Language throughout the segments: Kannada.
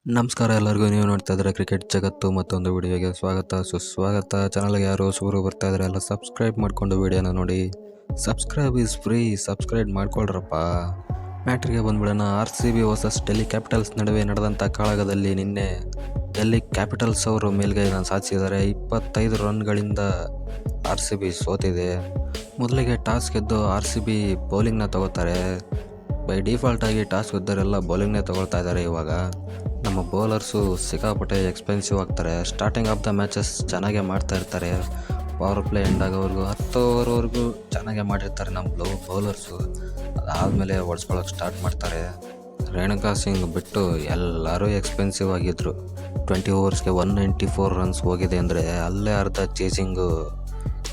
ನಮಸ್ಕಾರ ಎಲ್ಲರಿಗೂ. ನೀವು ನೋಡ್ತಾ ಇದ್ದಾರೆ ಕ್ರಿಕೆಟ್ ಜಗತ್ತು. ಮತ್ತೊಂದು ವಿಡಿಯೋಗೆ ಸ್ವಾಗತ ಸುಸ್ವಾಗತ. ಚಾನಲ್ಗೆ ಯಾರು ಹೊಸಬರು ಬರ್ತಾ ಇದ್ದಾರೆ ಎಲ್ಲ ಸಬ್ಸ್ಕ್ರೈಬ್ ಮಾಡಿಕೊಂಡು ವಿಡಿಯೋನ ನೋಡಿ. ಸಬ್ಸ್ಕ್ರೈಬ್ ಈಸ್ ಫ್ರೀ, ಸಬ್ಸ್ಕ್ರೈಬ್ ಮಾಡ್ಕೊಳ್ರಪ್ಪ. ಮ್ಯಾಟ್ರಿಗೆ ಬಂದ್ಬಿಡೋಣ. RCB ವರ್ಸಸ್ ಡೆಲ್ಲಿ ಕ್ಯಾಪಿಟಲ್ಸ್ ನಡುವೆ ನಡೆದಂಥ ಕಾಳಗದಲ್ಲಿ ನಿನ್ನೆ ಡೆಲ್ಲಿ ಕ್ಯಾಪಿಟಲ್ಸ್ ಅವರು ಮೇಲ್ಗೈನ ಸಾಧಿಸಿದ್ದಾರೆ. 25 ರನ್ಗಳಿಂದ RCB ಸೋತಿದೆ. ಮೊದಲಿಗೆ ಟಾಸ್ ಗೆದ್ದು RCB ಬೌಲಿಂಗ್ನ ತಗೋತಾರೆ. ಬೈ ಡಿಫಾಲ್ಟ್ ಆಗಿ ಟಾಸ್ ಗೆದ್ದವರೆಲ್ಲ ಬೌಲಿಂಗ್ನೇ ತಗೊಳ್ತಾ ಇದ್ದಾರೆ. ಇವಾಗ ನಮ್ಮ ಬೌಲರ್ಸು ಸಿಕ್ಕಾಪಟ್ಟೆ ಎಕ್ಸ್ಪೆನ್ಸಿವ್ ಆಗ್ತಾರೆ. ಸ್ಟಾರ್ಟಿಂಗ್ ಆಫ್ ದ ಮ್ಯಾಚಸ್ ಚೆನ್ನಾಗೇ ಮಾಡ್ತಾ ಇರ್ತಾರೆ. ಪವರ್ ಪ್ಲೇ ಎಂಡ್ ಆಗೋವರೆಗೂ 10 ಓವರ್ವರೆಗೂ ಚೆನ್ನಾಗೇ ಮಾಡಿರ್ತಾರೆ ನಮ್ಮ ಬೌಲರ್ಸು. ಅದಾದಮೇಲೆ ಹೊಡ್ಸ್ಕೊಳ್ಳೋಕೆ ಸ್ಟಾರ್ಟ್ ಮಾಡ್ತಾರೆ. ರೇಣುಕಾ ಸಿಂಗ್ ಬಿಟ್ಟು ಎಲ್ಲರೂ ಎಕ್ಸ್ಪೆನ್ಸಿವ್ ಆಗಿದ್ದರು. 20 ಓವರ್ಸ್ಗೆ 194 ರನ್ಸ್ ಹೋಗಿದೆ ಅಂದರೆ ಅಲ್ಲೇ ಅರ್ಧ ಚೇಸಿಂಗು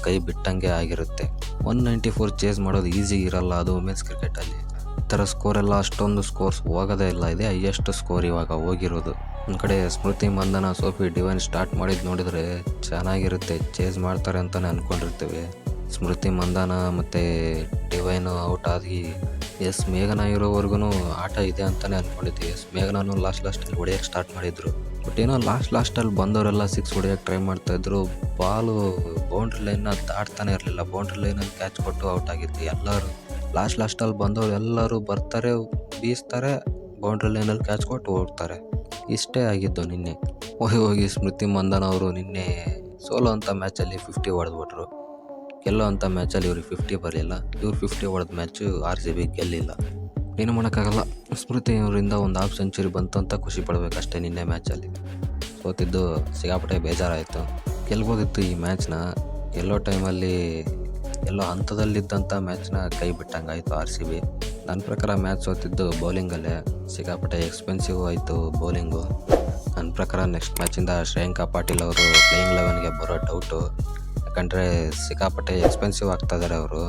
ಕೈ ಬಿಟ್ಟಂಗೆ ಆಗಿರುತ್ತೆ. 194 ಚೇಸ್ ಮಾಡೋದು ಈಸಿ ಇರಲ್ಲ, ಅದು ವುಮೆನ್ಸ್ ಕ್ರಿಕೆಟಲ್ಲಿ. ಈ ಥರ ಸ್ಕೋರೆಲ್ಲ ಅಷ್ಟೊಂದು ಸ್ಕೋರ್ಸ್ ಹೋಗೋದೇ ಇಲ್ಲ. ಇದೆ ಹೈಯೆಸ್ಟ್ ಸ್ಕೋರ್ ಇವಾಗ ಹೋಗಿರೋದು. ಒಂದು ಕಡೆ ಸ್ಮೃತಿ ಮಂದನ, ಸೋಫಿ ಡಿವೈನ್ ಸ್ಟಾರ್ಟ್ ಮಾಡಿದ್ದು ನೋಡಿದರೆ ಚೆನ್ನಾಗಿರುತ್ತೆ. ಚೇಸ್ ಮಾಡ್ತಾರೆ ಅಂತಲೇ ಅಂದ್ಕೊಂಡಿರ್ತೀವಿ. ಸ್ಮೃತಿ ಮಂದನ ಮತ್ತು ಡಿವೈನು ಔಟ್ ಆಗಿ ಮೇಘನಾ ಇರೋವರೆಗೂ ಆಟ ಇದೆ ಅಂತಲೇ ಅಂದ್ಕೊಂಡಿದ್ವಿ. ಮೇಘನಾನು ಲಾಸ್ಟಲ್ಲಿ ಹೊಡೆಯೋಕ್ಕೆ ಸ್ಟಾರ್ಟ್ ಮಾಡಿದರು. ಬಟ್ ಏನೋ ಲಾಸ್ಟಲ್ಲಿ ಬಂದವರೆಲ್ಲ 6 ಹೊಡೆಯೋಕ್ಕೆ ಟ್ರೈ ಮಾಡ್ತಾಯಿದ್ರು. ಬಾಲು ಬೌಂಡ್ರಿ ಲೈನ್ನ ದಾಟ್ತಾನೆ ಇರಲಿಲ್ಲ. ಬೌಂಡ್ರಿ ಲೈನಲ್ಲಿ ಕ್ಯಾಚ್ ಕೊಟ್ಟು ಔಟ್ ಆಗಿತ್ತು ಎಲ್ಲರೂ. ಲಾಸ್ಟಲ್ಲಿ ಬಂದವರು ಎಲ್ಲರೂ ಬರ್ತಾರೆ, ಬೀಸ್ತಾರೆ, ಬೌಂಡ್ರಿ ಲೈನಲ್ಲಿ ಕ್ಯಾಚ್ ಕೊಟ್ಟು ಹೋಗ್ತಾರೆ. ಇಷ್ಟೇ ಆಗಿದ್ದು ನಿನ್ನೆ. ಹೋಗಿ ಸ್ಮೃತಿ ಮಂದನ್ ಅವರು ನಿನ್ನೆ ಸೋಲೋ ಅಂಥ ಮ್ಯಾಚಲ್ಲಿ 50 ಹೊಡೆದ್ಬಿಟ್ರು. ಗೆಲ್ಲೋ ಅಂಥ ಮ್ಯಾಚಲ್ಲಿ ಇವ್ರಿಗೆ 50 ಬರಲಿಲ್ಲ. ಇವ್ರು 50 ಹೊಡೆದ ಮ್ಯಾಚು RCB ಗೆಲ್ಲಿಲ್ಲ. ಏನು ಮಾಡೋಕ್ಕಾಗಲ್ಲ. ಸ್ಮೃತಿ ಅವರಿಂದ ಒಂದು ಹಾಫ್ ಸೆಂಚುರಿ ಬಂತು ಅಂತ ಖುಷಿ ಪಡಬೇಕಷ್ಟೇ. ನಿನ್ನೆ ಮ್ಯಾಚಲ್ಲಿ ಸೋತಿದ್ದು ಸಿಕ್ಕಾಪಟ್ಟೆ ಬೇಜಾರಾಯಿತು. ಗೆಲ್ಬೋದಿತ್ತು ಈ ಮ್ಯಾಚ್ನ. ಎಲ್ಲೋ ಹಂತದಲ್ಲಿದ್ದಂಥ ಮ್ಯಾಚ್ನ ಕೈ ಬಿಟ್ಟಂಗಾಯಿತು RCB. ನನ್ನ ಪ್ರಕಾರ ಮ್ಯಾಚ್ ಸೋತಿದ್ದು ಬೌಲಿಂಗಲ್ಲೇ. ಸಿಕ್ಕಾಪಟ್ಟೆ ಎಕ್ಸ್ಪೆನ್ಸಿವ್ ಆಯಿತು ಬೌಲಿಂಗು. ನನ್ನ ಪ್ರಕಾರ ನೆಕ್ಸ್ಟ್ ಮ್ಯಾಚಿಂದ ಶ್ರೇಯಾಂಕ ಪಾಟೀಲ್ ಅವರು ಪ್ಲೇಯಿಂಗ್ 11ಗೆ ಬರೋ ಡೌಟು. ಯಾಕಂದರೆ ಸಿಕ್ಕಾಪಟ್ಟೆ ಎಕ್ಸ್ಪೆನ್ಸಿವ್ ಆಗ್ತಾಯಿದ್ದಾರೆ ಅವರು.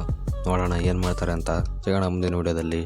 ನೋಡೋಣ ಏನು ಮಾಡ್ತಾರೆ ಅಂತ. ಸಿಗೋಣ ಮುಂದಿನ ವಿಡಿಯೋದಲ್ಲಿ.